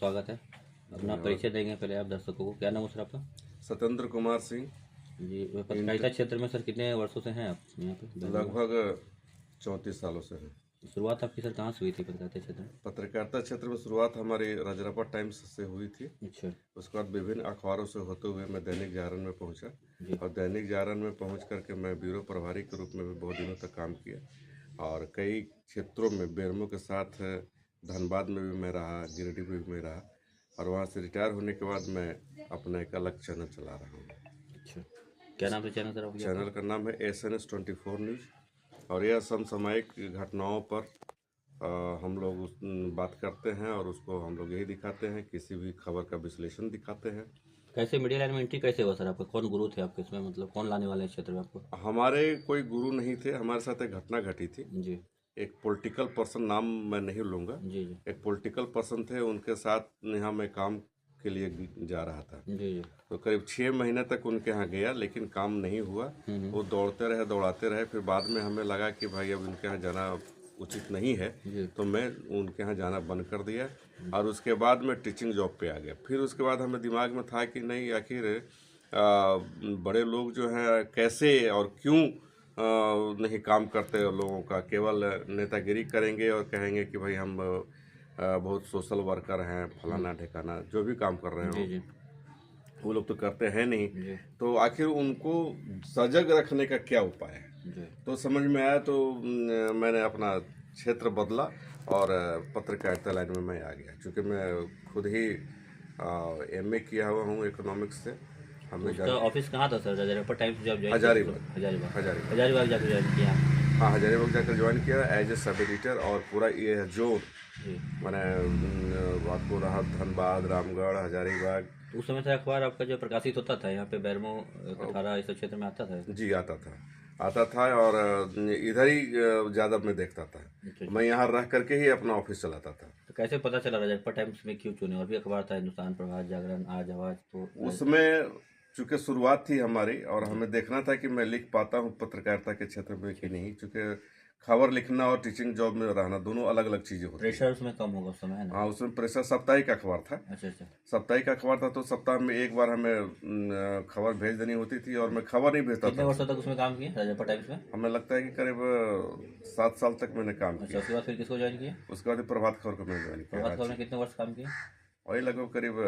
स्वागत है। अपना परिचय देंगे पहले आप दर्शकों को। क्या नाम है सर आपका? सत्येंद्र कुमार सिंह। जी, पत्रकारिता क्षेत्र में सर कितने वर्षों से हैं आप यहाँ पे? लगभग 34 सालों से है। शुरुआत आपकी सर कहाँ से हुई थी पत्रकारिता क्षेत्र में? पत्रकारिता क्षेत्र में शुरुआत हमारी राजरापा टाइम्स से हुई थी। अच्छा उसके बाद विभिन्न अखबारों से होते हुए मैं दैनिक जागरण में पहुंचा जी। और दैनिक जागरण में पहुंच करके मैं ब्यूरो प्रभारी के रूप में भी बहुत दिनों तक काम किया और कई क्षेत्रों में बेरमो के साथ धनबाद में भी मैं रहा, गिरिडीह में भी मैं रहा और वहाँ से रिटायर होने के बाद मैं अपना एक अलग चैनल चला रहा हूँ। अच्छा, क्या नाम है चैनल सर आपका? चैनल का नाम है SNS24 न्यूज़ और यह समसामयिक घटनाओं पर हम लोग बात करते हैं और उसको हम लोग यही दिखाते हैं, किसी भी खबर का विश्लेषण दिखाते हैं। कैसे मीडिया लाइन में एंट्री कैसे हुआ सर आपका? कौन गुरु थे आपके इसमें, मतलब कौन लाने वाले हैं क्षेत्र में आपको? हमारे कोई गुरु नहीं थे, हमारे साथ एक घटना घटी थी। जी एक पॉलिटिकल पर्सन, नाम मैं नहीं लूँगा, जी जी एक पॉलिटिकल पर्सन थे, उनके साथ यहाँ मैं काम के लिए जा रहा था। जी जी। तो करीब 6 महीने तक उनके यहाँ गया लेकिन काम नहीं हुआ। वो दौड़ते रहे दौड़ाते रहे, फिर बाद में हमें लगा कि भाई अब उनके यहाँ जाना उचित नहीं है, तो मैं उनके यहाँ जाना बंद कर दिया और उसके बाद मैं टीचिंग जॉब पे आ गया। फिर उसके बाद हमें दिमाग में था कि नहीं, आखिर बड़े लोग जो हैं कैसे और क्यों नहीं काम करते लोगों का, केवल नेतागिरी करेंगे और कहेंगे कि भाई हम बहुत सोशल वर्कर हैं, फलाना ठिकाना, जो भी काम कर रहे जी हो जी वो लोग तो करते हैं नहीं। जी तो आखिर उनको सजग रखने का क्या उपाय है? जी। तो समझ में आया, तो मैंने अपना क्षेत्र बदला और पत्रकारिता लाइन में मैं आ गया। क्योंकि मैं खुद ही MA किया हुआ हूँ इकोनॉमिक्स से। हमें उसका ऑफिस कहाँ था सर? हजारीबाग टाइम्स जब ज्वाइन हजारीबाग हजारीबाग जाकर ज्वाइन किया? हाँ, हजारीबाग जाकर ज्वाइन किया एज ए सब एडिटर और पूरा ये जोन जी। मैंने आपको रहा धनबाद, रामगढ़, हजारीबाग। उस समय से अखबार आपका जो प्रकाशित होता था यहाँ पे बैरमो, कठारा, इस क्षेत्र में आता था? जी आता था और इधर ही ज़्यादा मैं देखता था। अच्छा। मैं यहाँ रह करके ही अपना ऑफिस चलाता था। तो कैसे पता चला रजरप्पा टाइम्स में क्यों चुने? और भी अखबार था, हिंदुस्तान, प्रभात, जागरण, आज, आवाज, तो उसमें चूँकि शुरुआत थी हमारी और हमें देखना था कि मैं लिख पाता हूँ पत्रकारिता के क्षेत्र में कि नहीं। चूँकि खबर लिखना और टीचिंग जॉब में रहना दोनों अलग अलग चीज़ें होती हैं। प्रेशर उसमें कम होगा उस समय, है ना? हाँ, उसमें प्रेशर साप्ताहिक अखबार था। अच्छा अच्छा। साप्ताहिक अखबार था तो सप्ताह में एक बार हमें खबर भेज देनी होती थी और मैं खबर नहीं भेजता कितने था। वर्षों तक उसमें काम किए रजरप्पा टाइम्स में? हमें लगता है कि करीब 7 साल तक मैंने काम अच्छा, किया। उसके बाद फिर किसको ज्वाइन किया? उसके बाद प्रभात खबर को मैंने ज्वाइन किया। प्रभात खबर में कितने वर्ष काम किए? वही लगभग करीब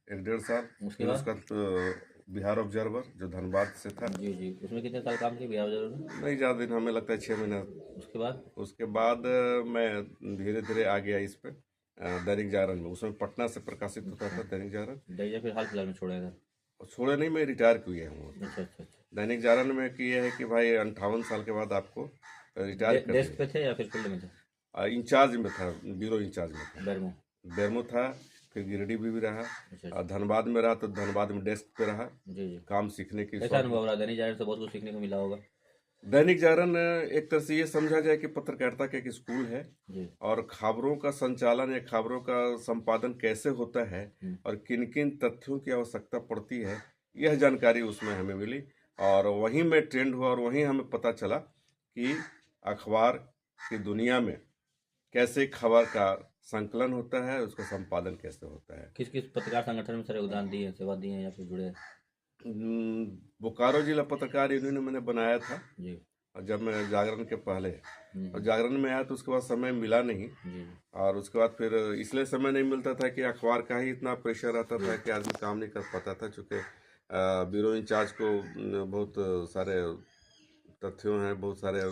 1-1.5 साल। उसके फिर बाद? उसका बिहार ऑब्जर्वर जो धनबाद से था। जी जी, उसमें कितने साल काम किए बिहार जरूर में? नहीं ज़्यादा दिन, हमें लगता है 6 महीना। उसके बाद? उसके बाद मैं धीरे धीरे आ गया इस पे दैनिक जागरण में। उसमें पटना से प्रकाशित होता था दैनिक जागरण। दैनिक फिर हाल फिलहाल में छोड़ा था? और छोड़े नहीं, मैं रिटायर किया हूँ। अच्छा अच्छा अच्छा। दैनिक जागरण में कि ये है कि भाई 58 साल के बाद आपको रिटायर कर डेस्क पे थे या फिर फील्ड में थे? इंचार्ज में था, ब्यूरो इंचार्ज में था। बैरमो? बेरमो था, फिर गिरिडीह भी रहा। अच्छा। धनबाद में रहा तो धनबाद में डेस्क पे रहा, जी जी। काम सीखने की कैसा अनुभव रहा? दैनिक जागरण से बहुत कुछ सीखने को मिला होगा? दैनिक जागरण एक तरह से ये समझा जाए कि पत्रकारिता का एक स्कूल है जी और खबरों का संचालन या खबरों का संपादन कैसे होता है और किन किन तथ्यों की आवश्यकता पड़ती है, यह जानकारी उसमें हमें मिली और वहीं मैं ट्रेंड हुआ और वहीं हमें पता चला कि अखबार की दुनिया में कैसे खबर का संकलन होता है, उसका संपादन कैसे होता है। किस किस पत्रकार संगठन में सर योगदान दिए हैं, सेवा दी है या फिर जुड़े हैं? बोकारो जिला पत्रकार यूनियन मैंने बनाया था जी और जब मैं जागरण के पहले और जागरण में आया तो उसके बाद समय मिला नहीं। जी और उसके बाद फिर इसलिए समय नहीं मिलता था कि अखबार का ही इतना प्रेशर रहता था कि आदमी काम नहीं कर पाता था। चूँकि ब्यूरो इंचार्ज को बहुत सारे तथ्यों हैं, बहुत सारे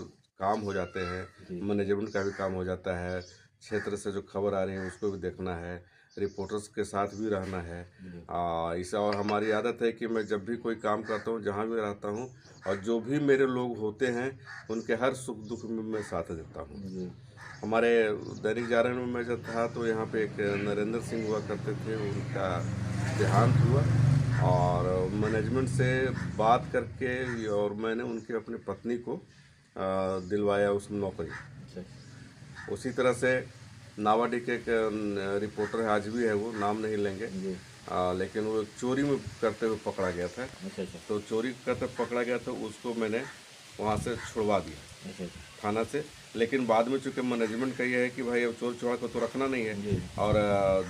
काम हो जाते हैं, मैनेजमेंट का भी काम हो जाता है, क्षेत्र से जो खबर आ रही है उसको भी देखना है, रिपोर्टर्स के साथ भी रहना है। इसे और हमारी आदत है कि मैं जब भी कोई काम करता हूँ, जहाँ भी रहता हूँ और जो भी मेरे लोग होते हैं उनके हर सुख दुख में मैं साथ देता हूँ। हमारे दैनिक जागरण में मैं जब था तो यहाँ पे एक नरेंद्र सिंह हुआ करते थे, उनका देहांत हुआ और मैनेजमेंट से बात करके और मैंने उनकी अपनी पत्नी को दिलवाया उस नौकरी। उसी तरह से नावाडी के एक रिपोर्टर है, आज भी है, वो नाम नहीं लेंगे, लेकिन वो चोरी में करते हुए पकड़ा गया था। तो चोरी करते पकड़ा गया तो उसको मैंने वहाँ से छुड़वा दिया थाना से। लेकिन बाद में चूंकि मैनेजमेंट का ये है कि भाई अब चोर चोरा को तो रखना नहीं है, जी। और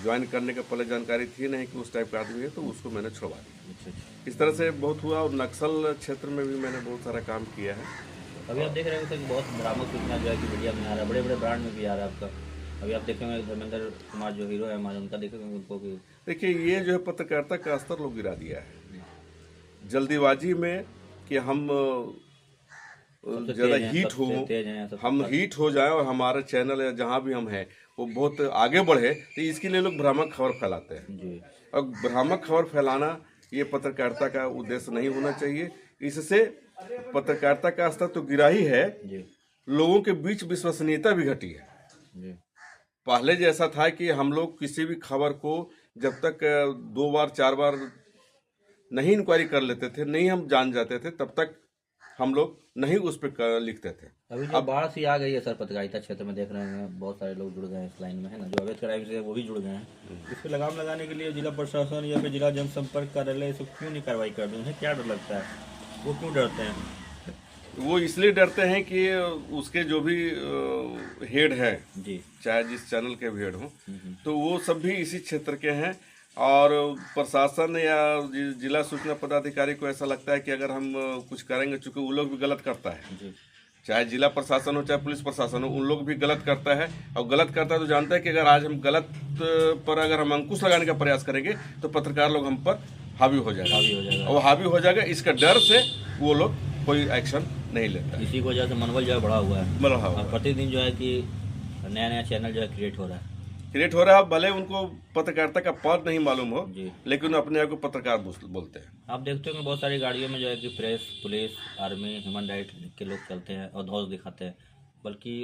ज्वाइन करने के पहले जानकारी थी नहीं कि उस टाइप का आदमी है, तो उसको मैंने छुड़वा दिया। अच्छा अच्छा। इस तरह से बहुत हुआ, और नक्सल क्षेत्र में भी मैंने बहुत सारा काम किया है। अभी आप देख रहे हैं कि बहुत भ्रामक सूचना जो है कि मीडिया में आ रहा है, बड़े बड़े ब्रांड में भी आ रहा है आपका। अभी आप देखेंगे धर्मेंद्र कुमार जो हीरो है हमारे, उनका देखेंगे उनको कि देखिए, ये जो है पत्रकारिता का स्तर लोग गिरा दिया है जल्दीबाजी में, कि हम सबसे ज़्यादा तेज हैं, हीट हो, सबसे तेज हैं, सबसे हम हीट हो जाए और हमारा चैनल या जहाँ भी हम हैं वो बहुत आगे बढ़े, तो इसके लिए लोग भ्रामक खबर फैलाते हैं। जी और भ्रामक खबर फैलाना ये पत्रकारिता का उद्देश्य नहीं होना चाहिए। इससे पत्रकारिता का स्तर तो गिरा ही है, जी लोगों के बीच विश्वसनीयता भी घटी है। जी पहले जैसा था कि हम लोग किसी भी खबर को जब तक 2 बार 4 बार नहीं इंक्वायरी कर लेते थे, नहीं हम जान जाते थे, तब तक हम लोग नहीं उस पर लिखते थे। अभी जो बाढ़ सी आ गई है सर, पत्रकारिता क्षेत्र में देख रहे हैं बहुत सारे लोग जुड़ गए हैं इस लाइन में, है ना, जो अवैध क्राइम से वो भी जुड़ गए हैं। इस पर लगाम लगाने के लिए जिला प्रशासन या फिर जिला जनसंपर्क कार्यालय सब क्यों नहीं कार्रवाई कर रहे हैं? क्या डर लगता है, वो क्यों डरते हैं? वो इसलिए डरते हैं कि उसके जो भी हेड हैं, जी चाहे जिस चैनल के भी हेड हों, तो वो सब भी इसी क्षेत्र के हैं, और प्रशासन या जिला सूचना पदाधिकारी को ऐसा लगता है कि अगर हम कुछ करेंगे, चूंकि वो लोग भी गलत करता है, जी चाहे जिला प्रशासन हो चाहे पुलिस प्रशासन हो, उन लोग भी गलत करता है। और गलत करता है तो जानता है कि अगर आज हम गलत पर अगर हम अंकुश लगाने का प्रयास करेंगे तो पत्रकार लोग हम पर हावी हो जाएगा, हावी हो जाएगा, और हावी हो जाएगा। इसका डर से वो लोग कोई एक्शन नहीं लेता। इसी की वजह से मनोबल जो है बढ़ा हुआ है, बढ़ा हुआ और प्रतिदिन जो है कि नया नया चैनल जो है क्रिएट हो रहा है। क्रिएट हो रहा है। भले उनको पत्रकारिता का पद नहीं मालूम हो, जी लेकिन अपने आप को पत्रकार बोलते हैं। आप देखते होंगे बहुत सारी गाड़ियों में जो है कि press, police, army, human right लिख के लोग चलते हैं और धौस दिखाते हैं, बल्कि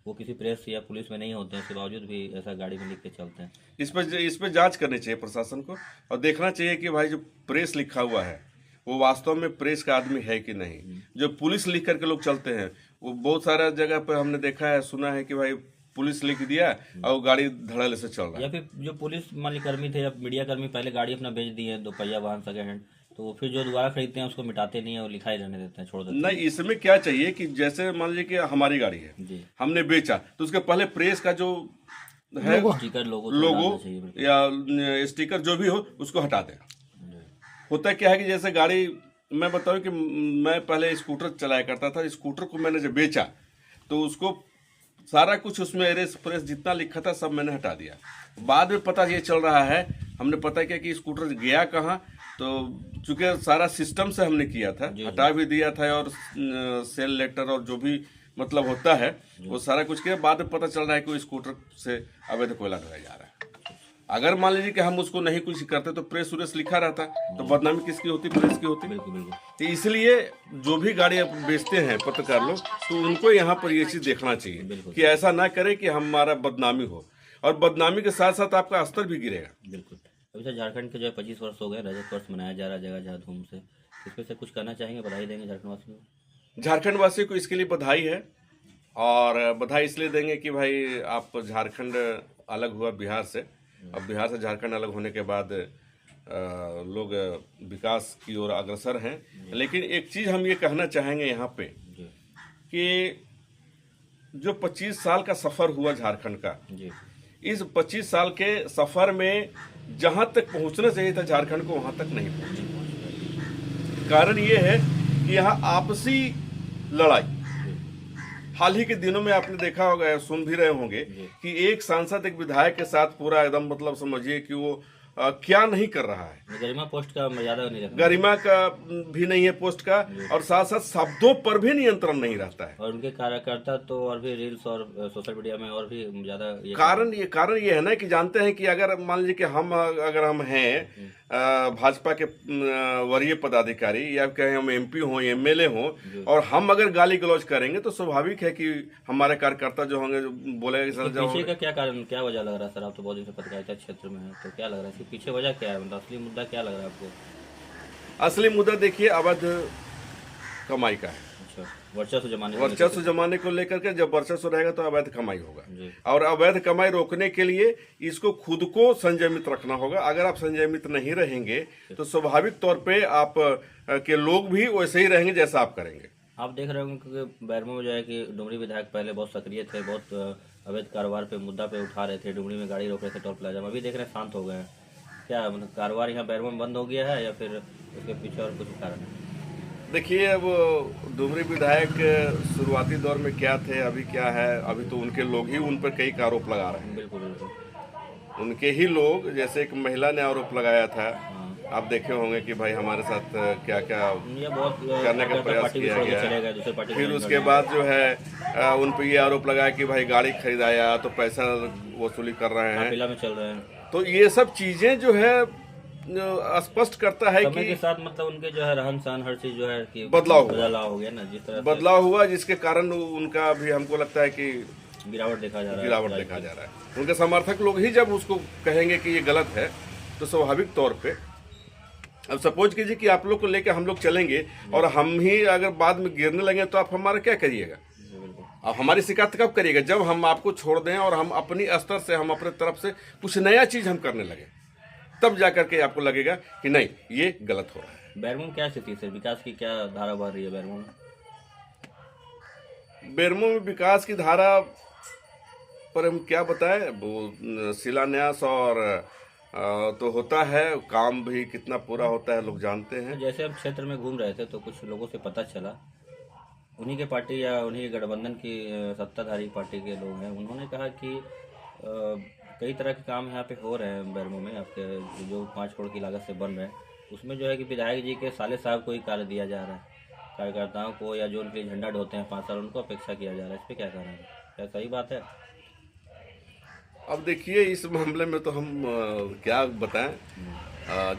वो किसी प्रेस या पुलिस में नहीं होते हैं, इसके बावजूद भी ऐसा गाड़ी में लिख के चलते हैं। इस पर जांच करनी चाहिए प्रशासन को, और देखना चाहिए कि भाई जो प्रेस लिखा हुआ है वो वास्तव में प्रेस का आदमी है कि नहीं। जो पुलिस लिख करके लोग चलते हैं, वो बहुत सारा जगह पर हमने देखा है, सुना है कि भाई पुलिस लिख दिया और वो गाड़ी धड़ल्ले से चल रहा है। या फिर जो पुलिस मान कर्मी थे या मीडिया कर्मी पहले गाड़ी अपना बेच दिए, 2 पहिया वाहन सेकेंड हैंड, तो फिर जो दोबारा खरीदते हैं उसको मिटाते नहीं है और लिखा ही रहने देते हैं, छोड़ देते हैं। नहीं, इसमें क्या चाहिए कि जैसे मान लीजिए कि हमारी गाड़ी है, जी हमने बेचा, तो उसके पहले प्रेस का जो है स्टिकर, लोगो या स्टिकर जो भी हो उसको हटा दें। होता क्या है कि जैसे गाड़ी, मैं बताऊं कि मैं पहले स्कूटर चलाया करता था, स्कूटर को मैंने जब बेचा तो उसको सारा कुछ उसमें एरेस प्रेस जितना लिखा था सब मैंने हटा दिया। बाद में पता ये चल रहा है, हमने पता किया कि स्कूटर गया कहाँ, तो चूंकि सारा सिस्टम से हमने किया था, हटा भी दिया था, और सेल लेटर और जो भी मतलब होता है वो सारा कुछ किया। बाद में पता चल रहा है कि वो स्कूटर से अवैध कोयला ढोया जा रहा है। अगर मान लीजिए कि हम उसको नहीं कुछ करते तो प्रेस उरेस लिखा रहता, तो बदनामी किसकी होती? प्रेस की होती। बिल्कुल बिल्कुल। तो इसलिए जो भी गाड़ी बेचते हैं पत्रकार लोग, तो उनको यहाँ पर ये चीज देखना चाहिए कि ऐसा ना करे कि हमारा बदनामी हो, और बदनामी के साथ साथ आपका स्तर भी गिरेगा। बिल्कुल। अभी तो झारखंड के जो है 25 वर्ष हो गए, रजत वर्ष मनाया जा रहा है जगह जगह धूम से। इस पर से कुछ कहना चाहेंगे, बधाई देंगे झारखंड वासियों को? झारखंड वासियों को इसके लिए बधाई है, और बधाई इसलिए देंगे कि भाई आप झारखंड अलग हुआ बिहार से, अब बिहार से झारखंड अलग होने के बाद लोग विकास की ओर अग्रसर हैं। लेकिन एक चीज़ हम ये कहना चाहेंगे यहाँ पे कि जो 25 साल का सफ़र हुआ झारखंड का, इस 25 साल के सफ़र में जहाँ तक पहुँचना चाहिए था झारखंड को, वहाँ तक नहीं पहुँचे। कारण ये है कि यहाँ आपसी लड़ाई, हाल ही के दिनों में आपने देखा होगा, सुन भी रहे होंगे कि एक सांसद एक विधायक के साथ पूरा एकदम मतलब समझिए कि वो क्या नहीं कर रहा है। गरिमा पोस्ट का मर्यादा नहीं रखता, गरिमा का भी नहीं है पोस्ट का, और साथ साथ शब्दों पर भी नियंत्रण नहीं रहता है। और उनके कार्यकर्ता तो और भी रील्स और सोशल मीडिया में और भी ज्यादा कारण ये है ना कि जानते हैं कि अगर मान लीजिए कि हम हैं भाजपा के वरीय पदाधिकारी, या कहें हम MP हों MLA हों, और हम अगर गाली गलौज करेंगे तो स्वाभाविक है कि हमारे कार्यकर्ता जो होंगे बोलेगा कि सर जाओ। पीछे का क्या कारण, क्या वजह लग रहा है सर? आप तो बहुत दिन से पत्रकारिता क्षेत्र में है, तो क्या लग रहा है इसके पीछे वजह क्या है? मतलब असली मुद्दा क्या लग रहा है आपको? असली मुद्दा देखिए अवैध कमाई का है। अच्छा, वर्चस्व जमाने को लेकर के, जब वर्चस्व रहेगा तो अवैध कमाई होगा, और अवैध कमाई रोकने के लिए इसको खुद को संयमित रखना होगा। अगर आप संयमित नहीं रहेंगे तो स्वाभाविक तौर पे आप के लोग भी वैसे ही रहेंगे जैसा आप करेंगे। आप देख रहे होंगे कि बैरमो में जो है कि डुमरी विधायक पहले बहुत सक्रिय थे, बहुत अवैध कारोबार पे मुद्दा पे उठा रहे थे, डुमरी में गाड़ी रोक रहे थे टोल प्लाजा में। अभी देख रहे हैं शांत हो गए हैं। क्या मतलब कारोबार यहाँ बैरमो में बंद हो गया है या फिर उसके पीछे और कुछ कारण है? देखिए, अब डुमरी विधायक शुरुआती दौर में क्या थे, अभी क्या है, अभी तो उनके लोग ही उन पर कई आरोप लगा रहे हैं। बिल्कुल बिल्कुल। उनके ही लोग, जैसे एक महिला ने आरोप लगाया था, हाँ, आप देखे होंगे कि भाई हमारे साथ क्या क्या ये बहुत करने का प्रयास पार्टी भी किया छोड़ के गया चले है। गए, दूसरे पार्टी फिर ज्वाइन उसके कर बाद जो है उन पर ये आरोप लगाया कि भाई गाड़ी खरीदाया तो पैसा वसूली कर रहे लिए हैं। काफिला में चल रहे हैं। तो ये सब चीजें जो है स्पष्ट करता है समय कि के साथ मतलब उनके जो है रहन सहन हर चीज जो है कि बदलाव हो गया ना, जिस तरह से बदलाव हुआ, जिसके कारण उनका भी हमको लगता है कि गिरावट देखा जा रहा है। गिरावट देखा जा रहा है। उनके समर्थक लोग ही जब उसको कहेंगे कि ये गलत है, तो स्वाभाविक तौर पे, अब सपोज कीजिए कि आप लोग को लेकर हम लोग चलेंगे और हम ही अगर बाद में गिरने लगे तो आप हमारा क्या करिएगा? अब हमारी शिकायत कब करिएगा? जब हम आपको छोड़ दें और हम अपनी स्तर से, हम अपने तरफ से कुछ नया चीज हम करने लगे, तब जाकर के आपको लगेगा कि नहीं, ये गलत हो रहा है। बैरमो में क्या स्थिति है? विकास की क्या धारा बह रही है बैरमो में? बेरमो में विकास की धारा पर हम क्या बताएं, वो शिलान्यास और तो होता है, काम भी कितना पूरा होता है लोग जानते हैं। जैसे हम क्षेत्र में घूम रहे थे तो कुछ लोगों से पता चला, उन्हीं के पार्टी या उन्हीं गठबंधन की सत्ताधारी पार्टी के लोग हैं, उन्होंने कहा कि कई तरह के काम यहाँ पे हो रहे हैं बैरमो में, आपके जो 5 करोड़ की लागत से बन रहे हैं, उसमें जो है कि विधायक जी के साले साहब को ही कार्य दिया जा रहा है, कार्यकर्ताओं को या जो उनके झंडा ढोते हैं 5 साल, उनको अपेक्षा किया जा रहा है। इस पर क्या कहना है? क्या सही बात है? अब देखिए, इस मामले में तो हम क्या बताएं,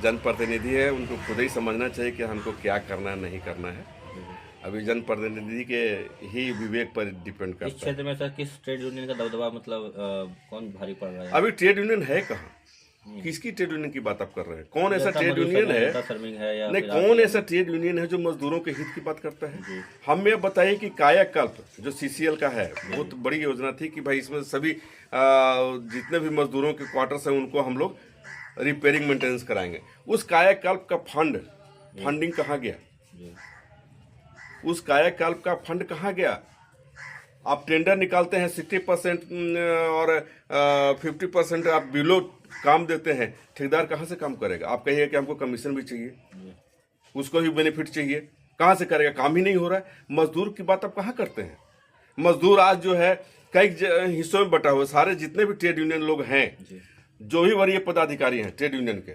जनप्रतिनिधि है, उनको खुद ही समझना चाहिए कि हमको क्या करना है, नहीं करना है। अभी जनप्रतिनिधि के ही विवेक पर डिपेंड इस करता है। क्षेत्र में सर किस ट्रेड यूनियन का दबदबा मतलब कौन भारी पड़ रहा है? अभी ट्रेड यूनियन है कहाँ? किसकी ट्रेड यूनियन की बात आप कर रहे हैं? कौन ऐसा ट्रेड यूनियन है? या नहीं, फिर कौन ऐसा ट्रेड यूनियन है जो मजदूरों के हित की बात करता है? हम ये बताइए कि कायाकल्प जो सीसीएल का है, बहुत बड़ी योजना थी कि भाई इसमें सभी जितने भी मजदूरों के क्वार्टर्स हैं उनको हम लोग रिपेयरिंग मेंटेनेंस कराएंगे। उस कायाकल्प का फंडिंग कहाँ गया? उस कायाकल्प का फंड कहाँ गया? आप टेंडर निकालते हैं 60% और 50% आप बिलो काम देते हैं, ठेकेदार कहाँ से काम करेगा? आप कहिए कि हमको कमीशन भी चाहिए, उसको भी बेनिफिट चाहिए, कहाँ से करेगा? काम ही नहीं हो रहा है। मजदूर की बात आप कहाँ करते हैं? मजदूर आज जो है कई हिस्सों में बटा हुआ, सारे जितने भी ट्रेड यूनियन लोग हैं, जो भी वरीय पदाधिकारी हैं ट्रेड यूनियन के,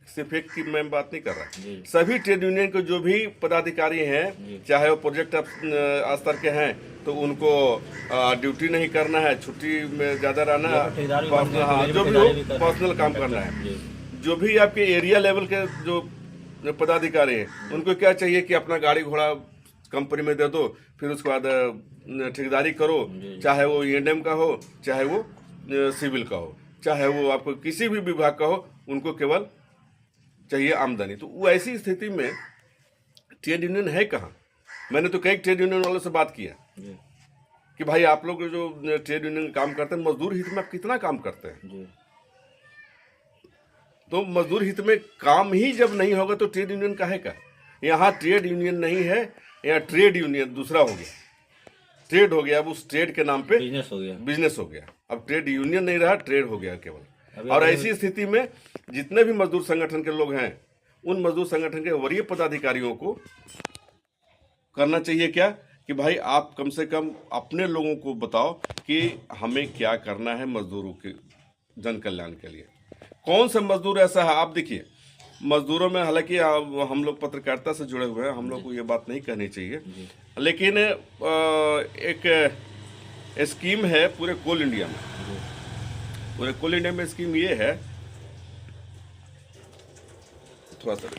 सिर्फ एक की मैं बात नहीं कर रहा, सभी ट्रेड यूनियन के जो भी पदाधिकारी हैं, चाहे वो प्रोजेक्ट स्तर के हैं, तो उनको ड्यूटी नहीं करना है, छुट्टी में ज़्यादा रहना है, जो भी हो पर्सनल काम करना है। जो भी आपके एरिया लेवल के जो पदाधिकारी हैं, उनको क्या चाहिए कि अपना गाड़ी घोड़ा कंपनी में दे दो, फिर उसके बाद ठेकेदारी करो, चाहे वो E&M का हो, चाहे वो सिविल का हो, चाहे वो आपको किसी भी विभाग का हो, उनको केवल चाहिए आमदनी। तो वो ऐसी स्थिति में ट्रेड यूनियन है कहाँ? मैंने तो कई ट्रेड यूनियन वालों से बात किया कि भाई आप लोग जो ट्रेड यूनियन काम करते हैं, मजदूर हित में आप कितना काम करते हैं? तो मजदूर हित में काम ही जब नहीं होगा तो ट्रेड यूनियन काहे का? यहाँ ट्रेड यूनियन नहीं है, यहाँ ट्रेड यूनियन दूसरा हो गया, ट्रेड हो गया। अब उस ट्रेड के नाम पे बिजनेस हो गया। अब ट्रेड यूनियन नहीं रहा, ट्रेड हो गया केवल। और ऐसी स्थिति में जितने भी मजदूर संगठन के लोग हैं, उन मजदूर संगठन के वरीय पदाधिकारियों को करना चाहिए क्या कि भाई आप कम से कम अपने लोगों को बताओ कि हमें क्या करना है मजदूरों के जन कल्याण के लिए। कौन सा मजदूर ऐसा है? आप देखिए, मजदूरों में हालांकि हम लोग पत्रकारिता से जुड़े हुए हैं, हम लोग को ये बात नहीं कहनी चाहिए, लेकिन एक स्कीम है पूरे कोल इंडिया में। पूरे कोल इंडिया में स्कीम ये है, थोड़ा सा